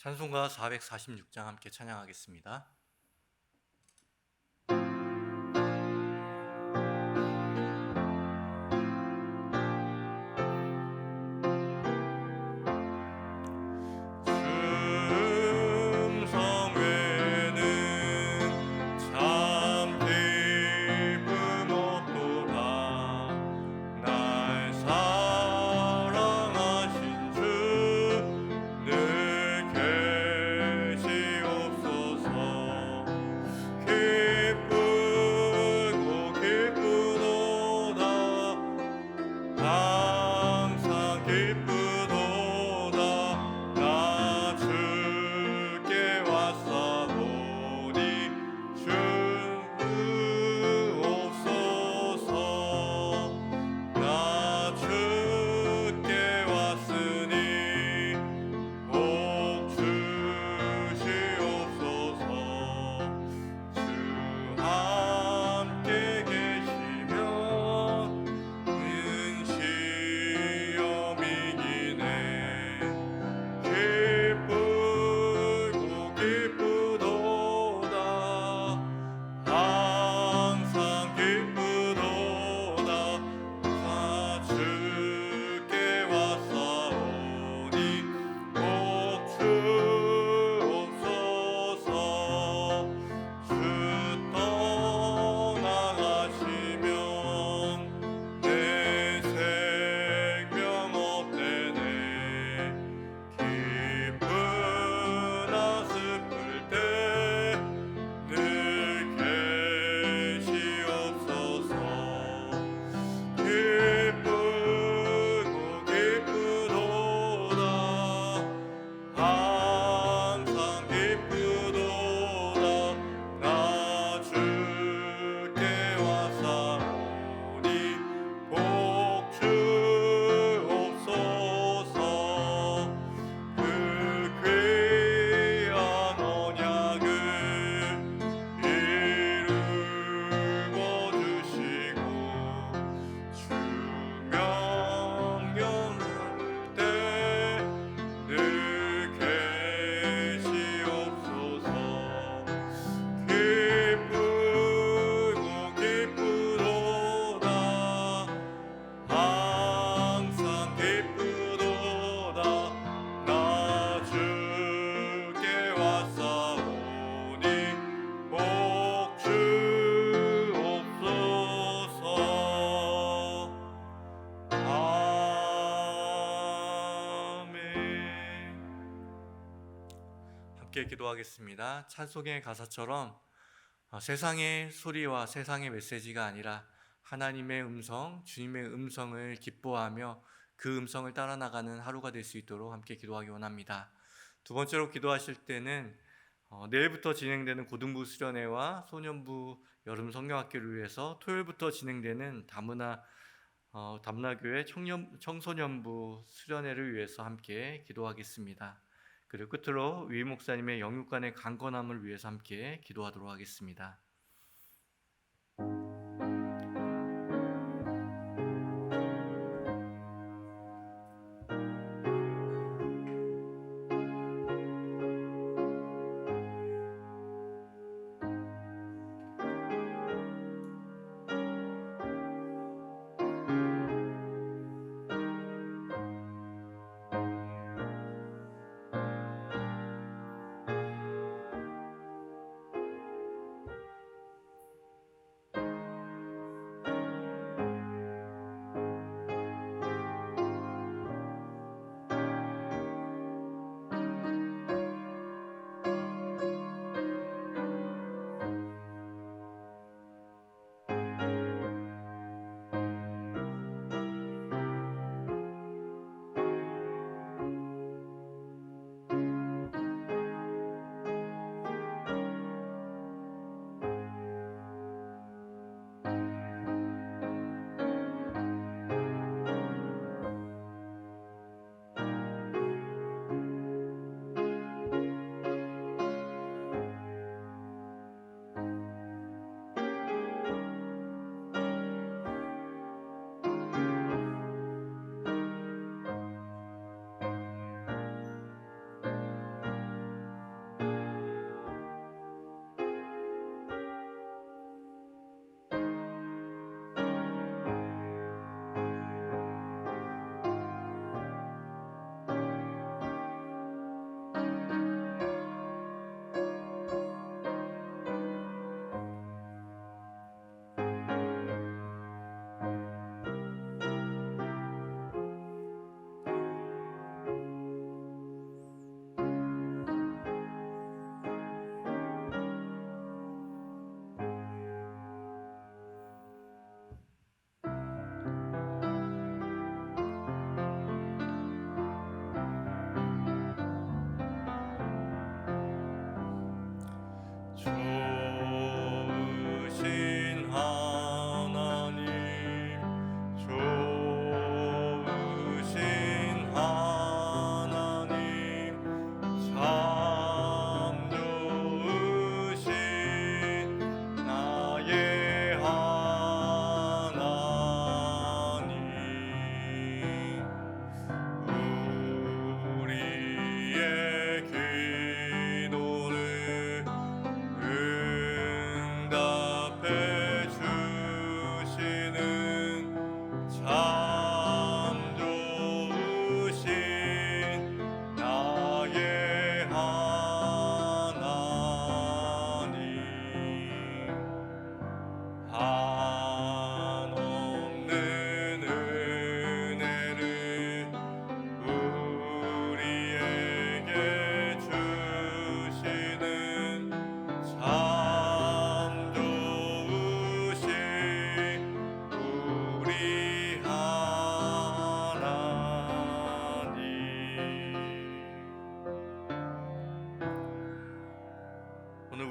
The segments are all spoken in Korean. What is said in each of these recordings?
찬송가 446장 함께 찬양하겠습니다. 함께 기도하겠습니다. 찬송의 가사처럼 세상의 소리와 세상의 메시지가 아니라 하나님의 음성, 주님의 음성을 기뻐하며 그 음성을 따라 나가는 하루가 될 수 있도록 함께 기도하기 원합니다. 두 번째로 기도하실 때는 내일부터 진행되는 고등부 수련회와 소년부 여름 성경학교를 위해서 토요일부터 진행되는 다문화교회 청소년부 수련회를 위해서 함께 기도하겠습니다. 그리고 끝으로 위 목사님의 영육간의 강건함을 위해서 함께 기도하도록 하겠습니다.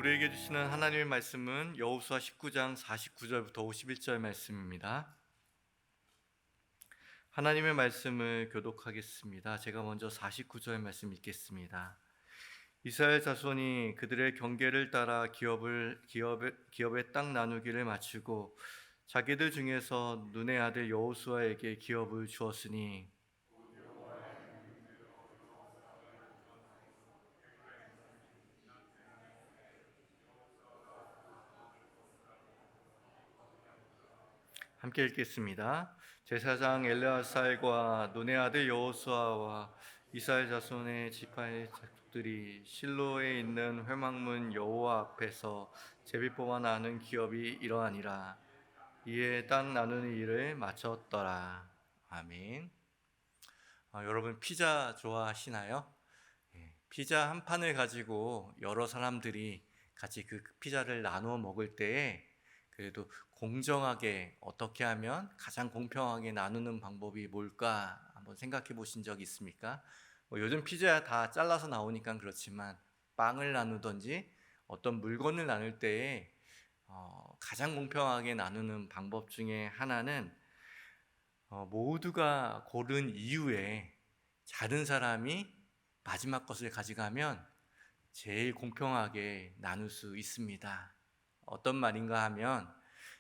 우리에게 주시는 하나님의 말씀은 여호수아 19장 49절부터 51절 말씀입니다. 하나님의 말씀을 교독하겠습니다. 제가 먼저 49절 말씀 읽겠습니다. 이스라엘 자손이 그들의 경계를 따라 기업의 땅 나누기를 마치고 자기들 중에서 눈의 아들 여호수아에게 기업을 주었으니 함께 읽겠습니다. 제사장 엘르아살과 눈의 아들 여호수아와 이스라엘 자손의 지파의 족들이 실로에 있는 회막문 여호와 앞에서 제비 뽑아 나눈 기업이 이러하니라. 이에 땅 나누는 일을 마쳤더라. 아멘. 여러분 피자 좋아하시나요? 피자 한 판을 가지고 여러 사람들이 같이 그 피자를 나누어 먹을 때에 그래도 공정하게 어떻게 하면 가장 공평하게 나누는 방법이 뭘까 한번 생각해 보신 적 있습니까? 요즘 피자 다 잘라서 나오니까 그렇지만 빵을 나누든지 어떤 물건을 나눌 때에 가장 공평하게 나누는 방법 중에 하나는 모두가 고른 이후에 다른 사람이 마지막 것을 가져가면 제일 공평하게 나눌 수 있습니다. 어떤 말인가 하면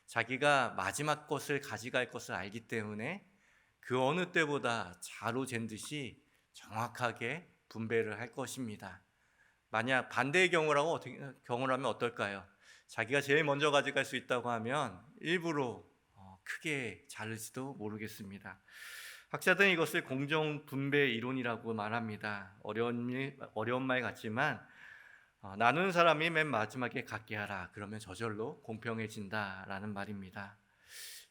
자기가 마지막 것을 가져갈 것을 알기 때문에 그 어느 때보다 자로 잰 듯이 정확하게 분배를 할 것입니다. 만약 반대의 경우라면 어떨까요? 자기가 제일 먼저 가져갈 수 있다고 하면 일부러 크게 자를지도 모르겠습니다. 학자들은 이것을 공정 분배 이론이라고 말합니다. 어려운 말 같지만 나누는 사람이 맨 마지막에 갖게 하라. 그러면 저절로 공평해진다라는 말입니다.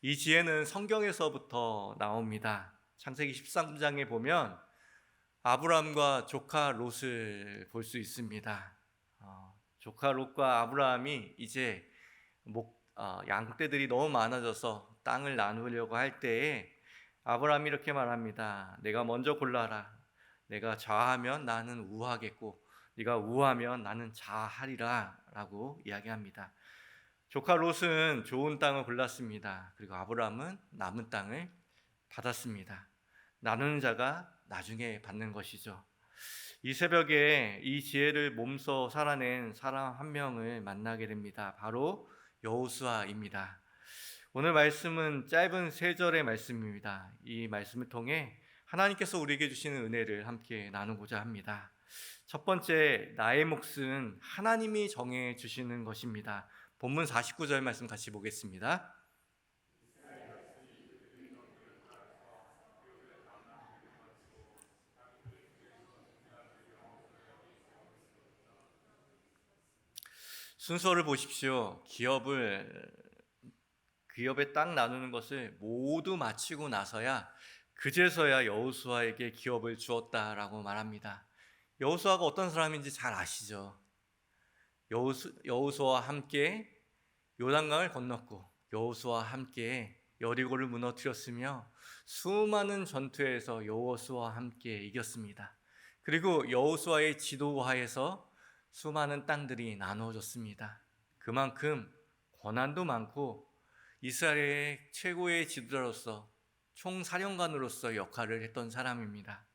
이 지혜는 성경에서부터 나옵니다. 창세기 13장에 보면 아브라함과 조카 롯을 볼 수 있습니다. 조카 롯과 아브라함이 이제 양떼들이 너무 많아져서 땅을 나누려고 할 때에 아브라함이 이렇게 말합니다. 내가 먼저 골라라. 내가 좌하면 나는 우하겠고 네가 우하면 나는 좌하리라 라고 이야기합니다. 조카 롯은 좋은 땅을 골랐습니다. 그리고 아브라함은 남은 땅을 받았습니다. 나누는 자가 나중에 받는 것이죠. 이 새벽에 이 지혜를 몸소 살아낸 사람 한 명을 만나게 됩니다. 바로 여호수아입니다. 오늘 말씀은 짧은 3절의 말씀입니다. 이 말씀을 통해 하나님께서 우리에게 주시는 은혜를 함께 나누고자 합니다. 첫 번째, 나의 몫은 하나님이 정해 주시는 것입니다. 본문 49절 말씀 같이 보겠습니다. 순서를 보십시오. 기업의 땅 나누는 것을 모두 마치고 나서야 그제서야 여호수아에게 기업을 주었다라고 말합니다. 여호수아가 어떤 사람인지 잘 아시죠? 여호수아와 함께 요단강을 건넜고 여호수아와 함께 여리고를 무너뜨렸으며 수많은 전투에서 여호수아와 함께 이겼습니다. 그리고 여호수아의 지도하에서 수많은 땅들이 나누어졌습니다. 그만큼 권한도 많고 이스라엘의 최고의 지도자로서 총사령관으로서 역할을 했던 사람입니다.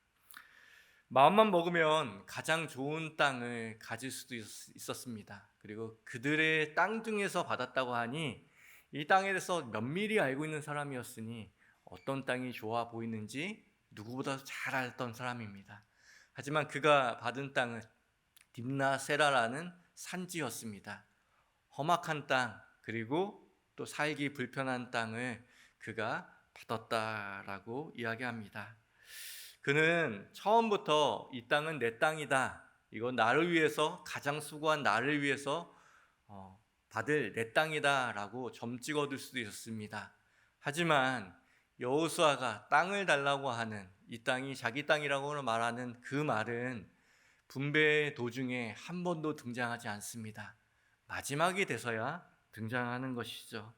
마음만 먹으면 가장 좋은 땅을 가질 수도 있었습니다. 그리고 그들의 땅 중에서 받았다고 하니 이 땅에 대해서 면밀히 알고 있는 사람이었으니 어떤 땅이 좋아 보이는지 누구보다 잘 알던 사람입니다. 하지만 그가 받은 땅은 딥나세라라는 산지였습니다. 험악한 땅, 그리고 또 살기 불편한 땅을 그가 받았다라고 이야기합니다. 그는 처음부터 이 땅은 내 땅이다. 이건 나를 위해서 가장 수고한 나를 위해서 받을 내 땅이다라고 점 찍어둘 수도 있었습니다. 하지만 여호수아가 땅을 달라고 하는 이 땅이 자기 땅이라고 말하는 그 말은 분배 도중에 한 번도 등장하지 않습니다. 마지막이 돼서야 등장하는 것이죠.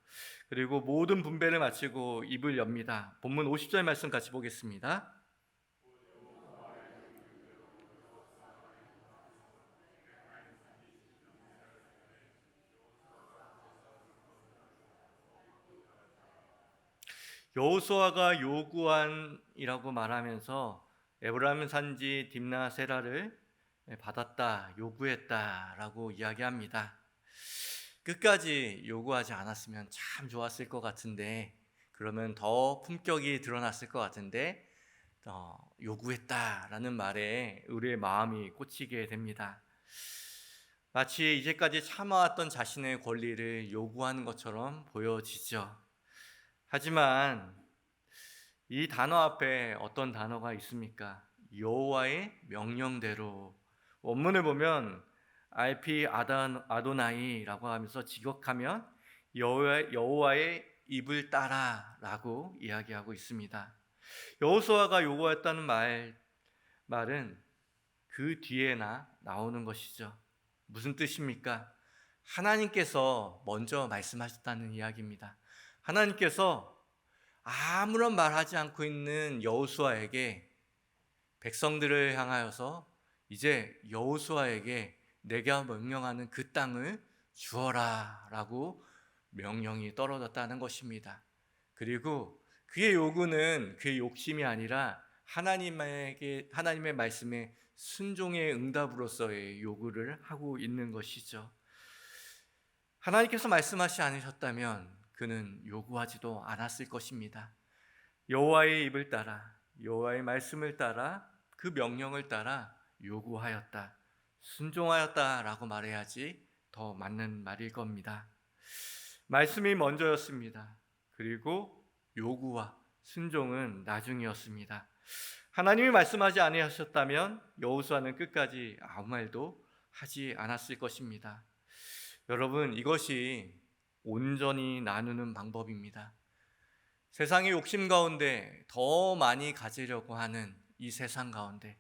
그리고 모든 분배를 마치고 입을 엽니다. 본문 50절 말씀 같이 보겠습니다. 여호수아가 요구한이라고 말하면서 에브라임 산지 딥나세라를 받았다, 요구했다라고 이야기합니다. 끝까지 요구하지 않았으면 참 좋았을 것 같은데, 그러면 더 품격이 드러났을 것 같은데, 요구했다라는 말에 우리의 마음이 꽂히게 됩니다. 마치 이제까지 참아왔던 자신의 권리를 요구하는 것처럼 보여지죠. 하지만 이 단어 앞에 어떤 단어가 있습니까? 여호와의 명령대로. 원문을 보면 RP 아도나이라고 하면서 직역하면 여호와의 입을 따라라고 이야기하고 있습니다. 여호수아가 요구했다는 말은 그 뒤에나 나오는 것이죠. 무슨 뜻입니까? 하나님께서 먼저 말씀하셨다는 이야기입니다. 하나님께서 아무런 말하지 않고 있는 여호수아에게, 백성들을 향하여서 이제 여호수아에게 내가 명령하는 그 땅을 주어라 라고 명령이 떨어졌다는 것입니다. 그리고 그의 요구는 그의 욕심이 아니라 하나님의 말씀에 순종의 응답으로서의 요구를 하고 있는 것이죠. 하나님께서 말씀하시지 않으셨다면 그는 요구하지도 않았을 것입니다. 여호와의 입을 따라, 여호와의 말씀을 따라, 그 명령을 따라 요구하였다, 순종하였다라고 말해야지 더 맞는 말일 겁니다. 말씀이 먼저였습니다. 그리고 요구와 순종은 나중이었습니다. 하나님이 말씀하지 아니하셨다면 여호수아는 끝까지 아무 말도 하지 않았을 것입니다. 여러분, 이것이 온전히 나누는 방법입니다. 세상의 욕심 가운데 더 많이 가지려고 하는 이 세상 가운데,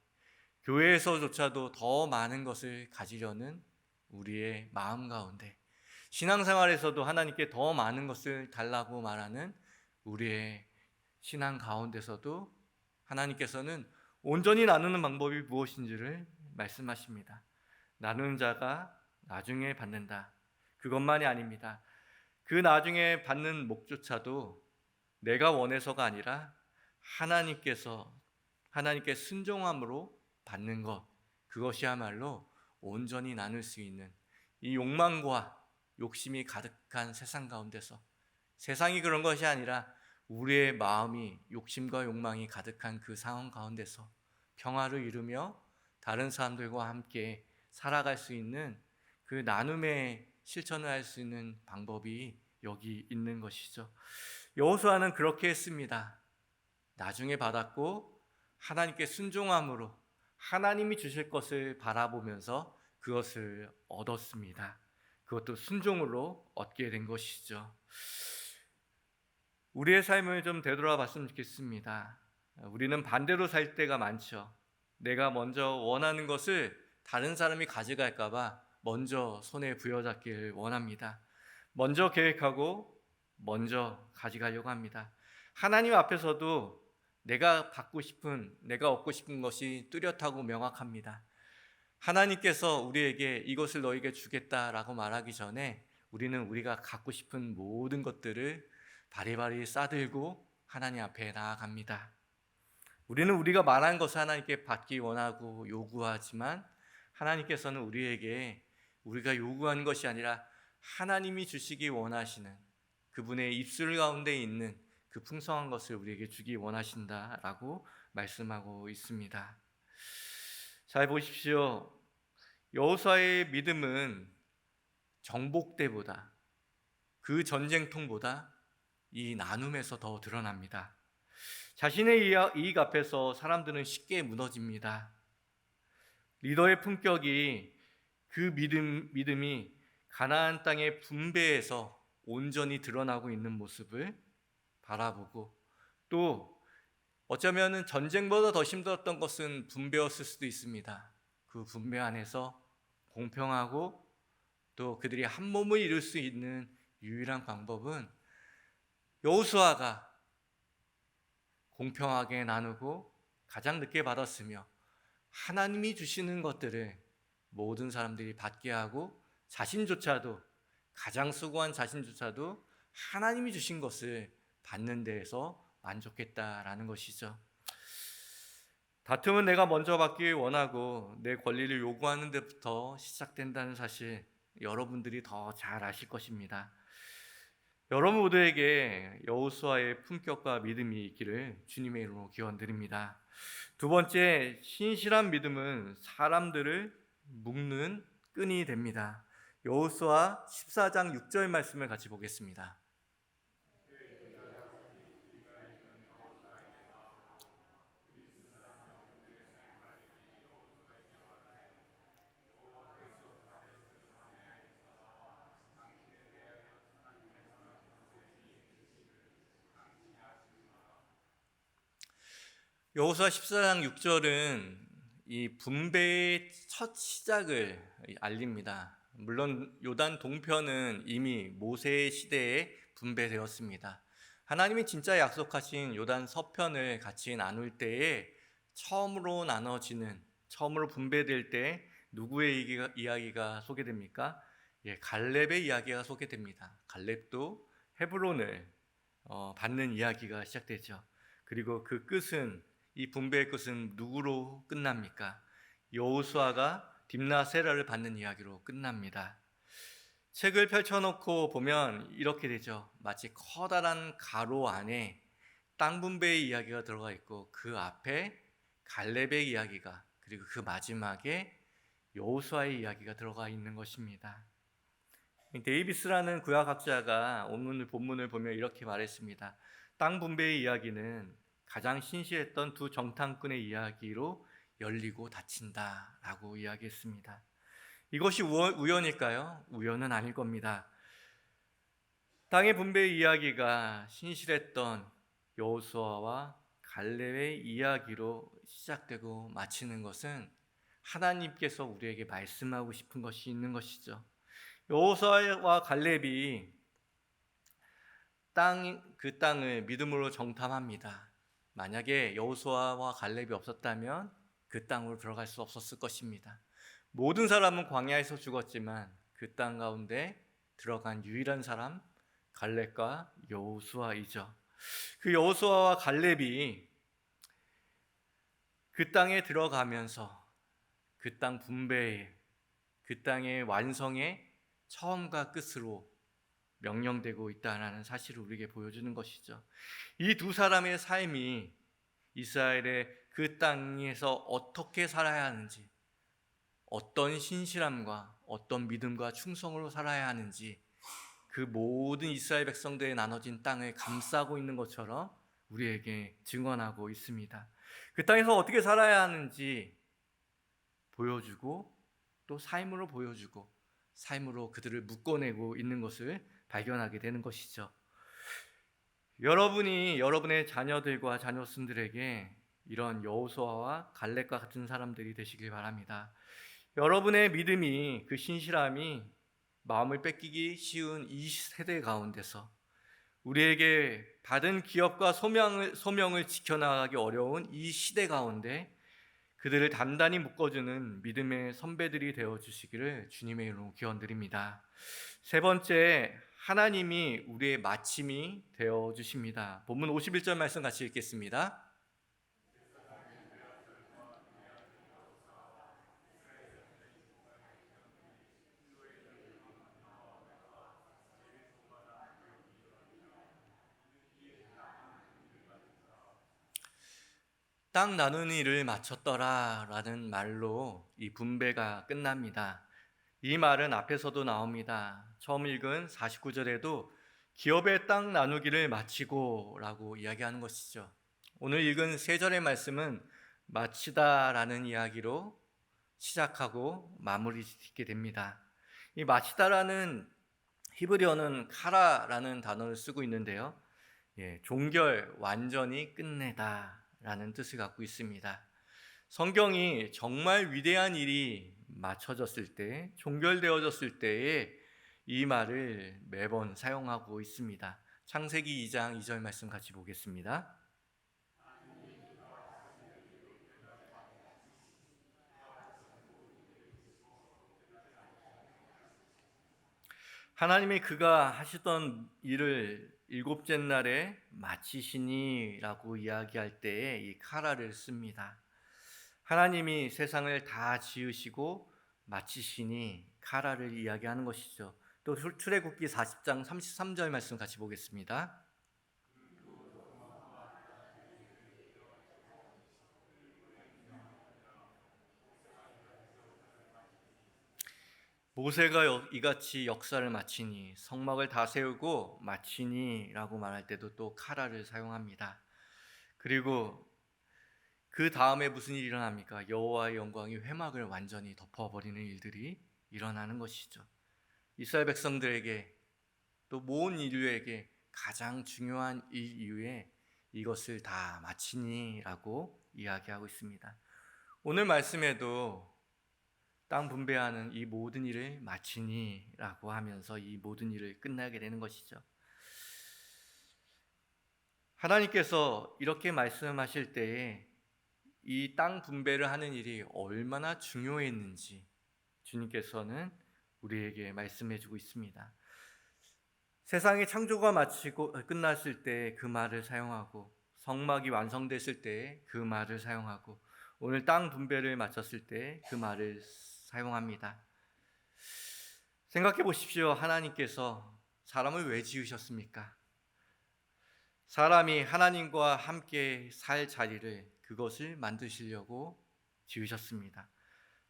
교회에서조차도 더 많은 것을 가지려는 우리의 마음 가운데, 신앙생활에서도 하나님께 더 많은 것을 달라고 말하는 우리의 신앙 가운데서도 하나님께서는 온전히 나누는 방법이 무엇인지를 말씀하십니다. 나누는 자가 나중에 받는다. 그것만이 아닙니다. 그 나중에 받는 목조차도 내가 원해서가 아니라 하나님께 순종함으로 받는 것, 그것이야말로 온전히 나눌 수 있는, 이 욕망과 욕심이 가득한 세상 가운데서, 세상이 그런 것이 아니라 우리의 마음이 욕심과 욕망이 가득한 그 상황 가운데서 평화를 이루며 다른 사람들과 함께 살아갈 수 있는 그 나눔의 실천을 할 수 있는 방법이 여기 있는 것이죠. 여호수아는 그렇게 했습니다. 나중에 받았고 하나님께 순종함으로 하나님이 주실 것을 바라보면서 그것을 얻었습니다. 그것도 순종으로 얻게 된 것이죠. 우리의 삶을 좀 되돌아봤으면 좋겠습니다. 우리는 반대로 살 때가 많죠. 내가 먼저 원하는 것을 다른 사람이 가져갈까 봐 먼저 손에 부여잡기를 원합니다. 먼저 계획하고 먼저 가져가려고 합니다. 하나님 앞에서도 내가 얻고 싶은 것이 뚜렷하고 명확합니다. 하나님께서 우리에게 이것을 너에게 주겠다라고 말하기 전에 우리는 우리가 갖고 싶은 모든 것들을 바리바리 싸들고 하나님 앞에 나아갑니다. 우리는 우리가 말한 것을 하나님께 받기 원하고 요구하지만 하나님께서는 우리에게 우리가 요구하는 것이 아니라 하나님이 주시기 원하시는, 그분의 입술 가운데 있는 그 풍성한 것을 우리에게 주기 원하신다라고 말씀하고 있습니다. 잘 보십시오. 여호수아의 믿음은 정복대보다, 그 전쟁통보다 이 나눔에서 더 드러납니다. 자신의 이익 앞에서 사람들은 쉽게 무너집니다. 리더의 품격이, 그 믿음이 가나안 땅의 분배에서 온전히 드러나고 있는 모습을 바라보고, 또 어쩌면 전쟁보다 더 힘들었던 것은 분배였을 수도 있습니다. 그 분배 안에서 공평하고 또 그들이 한 몸을 이룰 수 있는 유일한 방법은 여호수아가 공평하게 나누고 가장 늦게 받았으며 하나님이 주시는 것들을 모든 사람들이 받게 하고, 가장 수고한 자신조차도 하나님이 주신 것을 받는 데에서 안 좋겠다라는 것이죠. 다툼은 내가 먼저 받기 원하고 내 권리를 요구하는 데부터 시작된다는 사실, 여러분들이 더 잘 아실 것입니다. 여러분 모두에게 여호수아의 품격과 믿음이 있기를 주님의 이름으로 기원드립니다. 두 번째, 신실한 믿음은 사람들을 묶는 끈이 됩니다. 여호수아 14장 6절 말씀을 같이 보겠습니다. 여호수아 14장 6절은 이 분배의 첫 시작을 알립니다. 물론 요단 동편은 이미 모세 시대에 분배되었습니다. 하나님이 진짜 약속하신 요단 서편을 같이 나눌 때에 처음으로 분배될 때 누구의 이야기가 소개됩니까? 갈렙의 이야기가 소개됩니다. 갈렙도 헤브론을 받는 이야기가 시작되죠. 그리고 그 끝은, 이 분배의 끝은 누구로 끝납니까? 여호수아가 딥나세라를 받는 이야기로 끝납니다. 책을 펼쳐놓고 보면 이렇게 되죠. 마치 커다란 가로 안에 땅 분배의 이야기가 들어가 있고 그 앞에 갈렙의 이야기가, 그리고 그 마지막에 여호수아의 이야기가 들어가 있는 것입니다. 데이비스라는 구약학자가 본문을 보며 이렇게 말했습니다. 땅 분배의 이야기는 가장 신실했던 두 정탐꾼의 이야기로 열리고 닫힌다 라고 이야기했습니다. 이것이 우연일까요? 우연은 아닐 겁니다. 땅의 분배의 이야기가 신실했던 여호수아와 갈렙의 이야기로 시작되고 마치는 것은 하나님께서 우리에게 말씀하고 싶은 것이 있는 것이죠. 여호수아와 갈렙이 그 땅을 믿음으로 정탐합니다. 만약에 여호수아와 갈렙이 없었다면 그 땅으로 들어갈 수 없었을 것입니다. 모든 사람은 광야에서 죽었지만 그 땅 가운데 들어간 유일한 사람, 갈렙과 여호수아이죠. 그 여호수아와 갈렙이 그 땅에 들어가면서 그 땅 분배에, 그 땅의 완성에 처음과 끝으로 명령되고 있다는 사실을 우리에게 보여주는 것이죠. 이 두 사람의 삶이 이스라엘의 그 땅에서 어떻게 살아야 하는지, 어떤 신실함과 어떤 믿음과 충성으로 살아야 하는지, 그 모든 이스라엘 백성들의 나눠진 땅을 감싸고 있는 것처럼 우리에게 증언하고 있습니다. 그 땅에서 어떻게 살아야 하는지 보여주고, 또 삶으로 보여주고, 삶으로 그들을 묶어내고 있는 것을 발견하게 되는 것이죠. 여러분이 여러분의 자녀들과 자녀손들에게 이런 여호수아와 갈렙과 같은 사람들이 되시길 바랍니다. 여러분의 믿음이, 그 신실함이 마음을 뺏기기 쉬운 이 세대 가운데서 우리에게 받은 기업과 소명을 지켜나가기 어려운 이 시대 가운데 그들을 단단히 묶어주는 믿음의 선배들이 되어주시기를 주님의 이름으로 기원드립니다. 세 번째, 하나님이 우리의 마침이 되어주십니다. 본문 51절 말씀 같이 읽겠습니다. 땅 나누는 일을 마쳤더라 라는 말로 이 분배가 끝납니다. 이 말은 앞에서도 나옵니다. 처음 읽은 49절에도 기업의 땅 나누기를 마치고 라고 이야기하는 것이죠. 오늘 읽은 3절의 말씀은 마치다 라는 이야기로 시작하고 마무리 짓게 됩니다. 이 마치다라는 히브리어는 카라라는 단어를 쓰고 있는데요. 종결, 완전히 끝내다 라는 뜻을 갖고 있습니다. 성경이 정말 위대한 일이 마쳐졌을 때, 종결되어졌을 때에 이 말을 매번 사용하고 있습니다. 창세기 2장 2절 말씀 같이 보겠습니다. 하나님이 그가 하시던 일을 일곱째 날에 마치시니라고 이야기할 때에 이 카라를 씁니다. 하나님이 세상을 다 지으시고 마치시니 카라를 이야기하는 것이죠. 또 출애굽기 40장 33절 말씀 같이 보겠습니다. 모세가 이같이 역사를 마치니, 성막을 다 세우고 마치니라고 말할 때도 또 카라를 사용합니다. 그리고 그 다음에 무슨 일이 일어납니까? 여호와의 영광이 회막을 완전히 덮어버리는 일들이 일어나는 것이죠. 이스라엘 백성들에게 또 모든 인류에게 가장 중요한 일 이후에 이것을 다 마치니라고 이야기하고 있습니다. 오늘 말씀에도 땅 분배하는 이 모든 일을 마치니라고 하면서 이 모든 일을 끝나게 되는 것이죠. 하나님께서 이렇게 말씀하실 때에 이 땅 분배를 하는 일이 얼마나 중요했는지 주님께서는 우리에게 말씀해 주고 있습니다. 세상의 창조가 마치고 끝났을 때 그 말을 사용하고, 성막이 완성됐을 때 그 말을 사용하고, 오늘 땅 분배를 마쳤을 때 그 말을 사용합니다. 생각해 보십시오. 하나님께서 사람을 왜 지으셨습니까? 사람이 하나님과 함께 살 자리를, 그것을 만드시려고 지으셨습니다.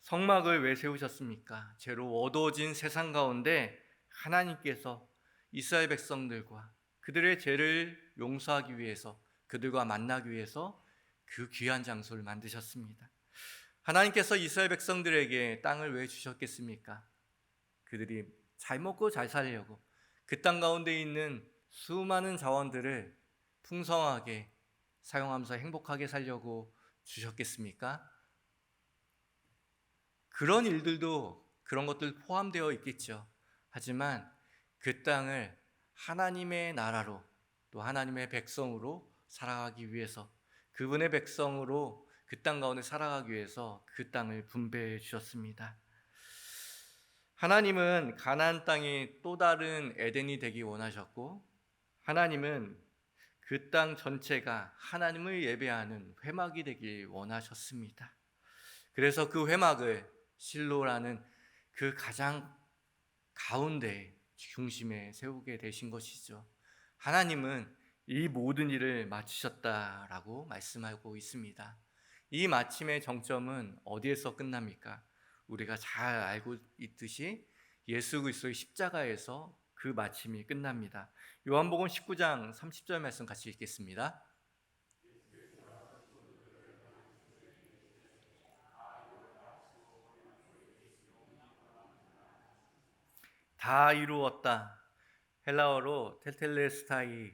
성막을 왜 세우셨습니까? 죄로 어두워진 세상 가운데 하나님께서 이스라엘 백성들과 그들의 죄를 용서하기 위해서, 그들과 만나기 위해서 그 귀한 장소를 만드셨습니다. 하나님께서 이스라엘 백성들에게 땅을 왜 주셨겠습니까? 그들이 잘 먹고 잘 살려고, 그 땅 가운데 있는 수많은 자원들을 풍성하게 사용하면서 행복하게 살려고 주셨겠습니까? 그런 일들도, 그런 것들 포함되어 있겠죠. 하지만 그 땅을 하나님의 나라로, 또 하나님의 백성으로 살아가기 위해서, 그분의 백성으로 그 땅 가운데 살아가기 위해서 그 땅을 분배해 주셨습니다. 하나님은 가나안 땅이 또 다른 에덴이 되기 원하셨고, 하나님은 그 땅 전체가 하나님을 예배하는 회막이 되길 원하셨습니다. 그래서 그 회막을 실로라는 그 가장 가운데 중심에 세우게 되신 것이죠. 하나님은 이 모든 일을 마치셨다라고 말씀하고 있습니다. 이 마침의 정점은 어디에서 끝납니까? 우리가 잘 알고 있듯이 예수 그리스도의 십자가에서 그 마침이 끝납니다. 요한복음 19장 30절 말씀 같이 읽겠습니다. 다 이루었다. 헬라어로 텔텔레스타이,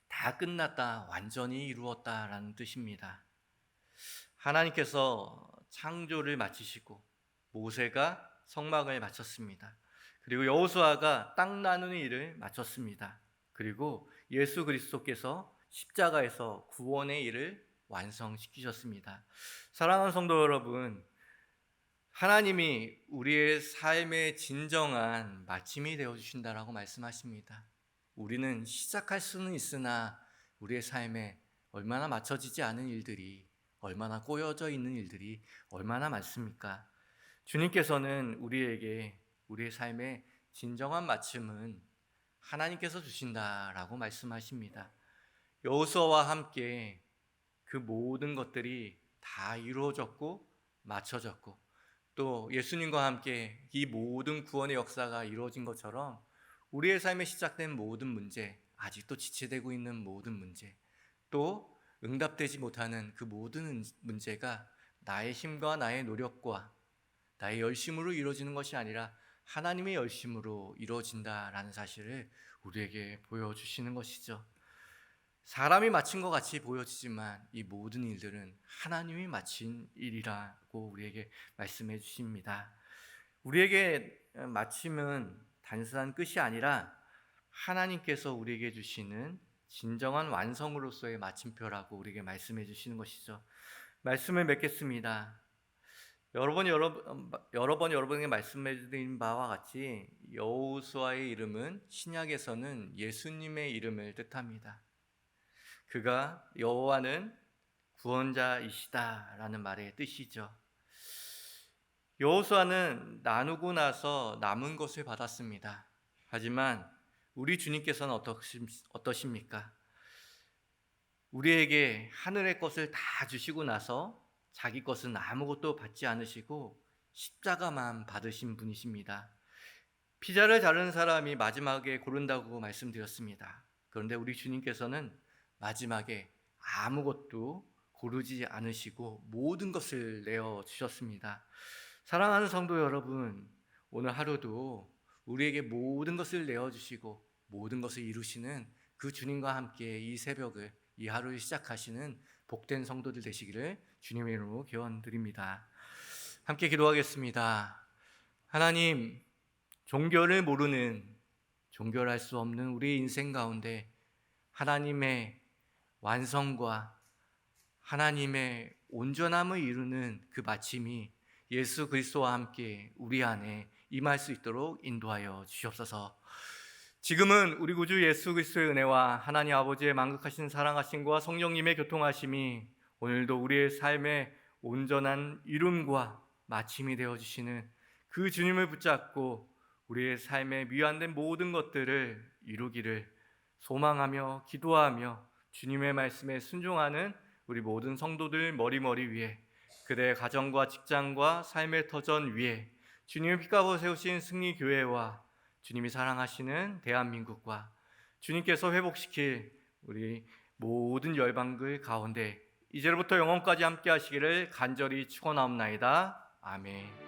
다 끝났다, 완전히 이루었다라는 뜻입니다. 하나님께서 창조를 마치시고 모세가 성막을 마쳤습니다. 그리고 여호수아가 땅 나누는 일을 마쳤습니다. 그리고 예수 그리스도께서 십자가에서 구원의 일을 완성시키셨습니다. 사랑하는 성도 여러분, 하나님이 우리의 삶의 진정한 마침이 되어 주신다라고 말씀하십니다. 우리는 시작할 수는 있으나 우리의 삶에 얼마나 맞춰지지 않은 일들이, 얼마나 꼬여져 있는 일들이 얼마나 많습니까? 주님께서는 우리에게 우리의 삶의 진정한 마침은 하나님께서 주신다라고 말씀하십니다. 여호수아와 함께 그 모든 것들이 다 이루어졌고 맞춰졌고, 또 예수님과 함께 이 모든 구원의 역사가 이루어진 것처럼 우리의 삶에 시작된 모든 문제, 아직도 지체되고 있는 모든 문제, 또 응답되지 못하는 그 모든 문제가 나의 힘과 나의 노력과 나의 열심으로 이루어지는 것이 아니라 하나님의 열심으로 이루어진다라는 사실을 우리에게 보여주시는 것이죠. 사람이 마친 것 같이 보여지지만 이 모든 일들은 하나님이 마친 일이라고 우리에게 말씀해 주십니다. 우리에게 마침은 단순한 끝이 아니라 하나님께서 우리에게 주시는 진정한 완성으로서의 마침표라고 우리에게 말씀해 주시는 것이죠. 말씀을 맺겠습니다. 여러 번 여러분에게 말씀해드린 바와 같이 여호수아의 이름은 신약에서는 예수님의 이름을 뜻합니다. 그가 여호와는 구원자이시다라는 말의 뜻이죠. 여호수아는 나누고 나서 남은 것을 받았습니다. 하지만 우리 주님께서는 어떠십니까? 우리에게 하늘의 것을 다 주시고 나서 자기 것은 아무것도 받지 않으시고 십자가만 받으신 분이십니다. 피자를 자르는 사람이 마지막에 고른다고 말씀드렸습니다. 그런데 우리 주님께서는 마지막에 아무것도 고르지 않으시고 모든 것을 내어 주셨습니다. 사랑하는 성도 여러분, 오늘 하루도 우리에게 모든 것을 내어 주시고 모든 것을 이루시는 그 주님과 함께 이 새벽을, 이 하루를 시작하시는 복된 성도들 되시기를 주님의 이름으로 기원드립니다. 함께 기도하겠습니다. 하나님, 종교를 모르는, 종교할 수 없는 우리 인생 가운데 하나님의 완성과 하나님의 온전함을 이루는 그 마침이 예수 그리스도와 함께 우리 안에 임할 수 있도록 인도하여 주시옵소서. 지금은 우리 구주 예수 그리스도의 은혜와 하나님 아버지의 만극하신 사랑하심과 성령님의 교통하심이 오늘도 우리의 삶의 온전한 이룸과 마침이 되어주시는 그 주님을 붙잡고 우리의 삶에 미완된 모든 것들을 이루기를 소망하며 기도하며 주님의 말씀에 순종하는 우리 모든 성도들 머리머리 위에, 그대의 가정과 직장과 삶의 터전 위에 주님의 피값으로 세우신 승리교회와 주님이 사랑하시는 대한민국과 주님께서 회복시킬 우리 모든 열방들 가운데 이제로부터 영원까지 함께 하시기를 간절히 축원하옵나이다. 아멘.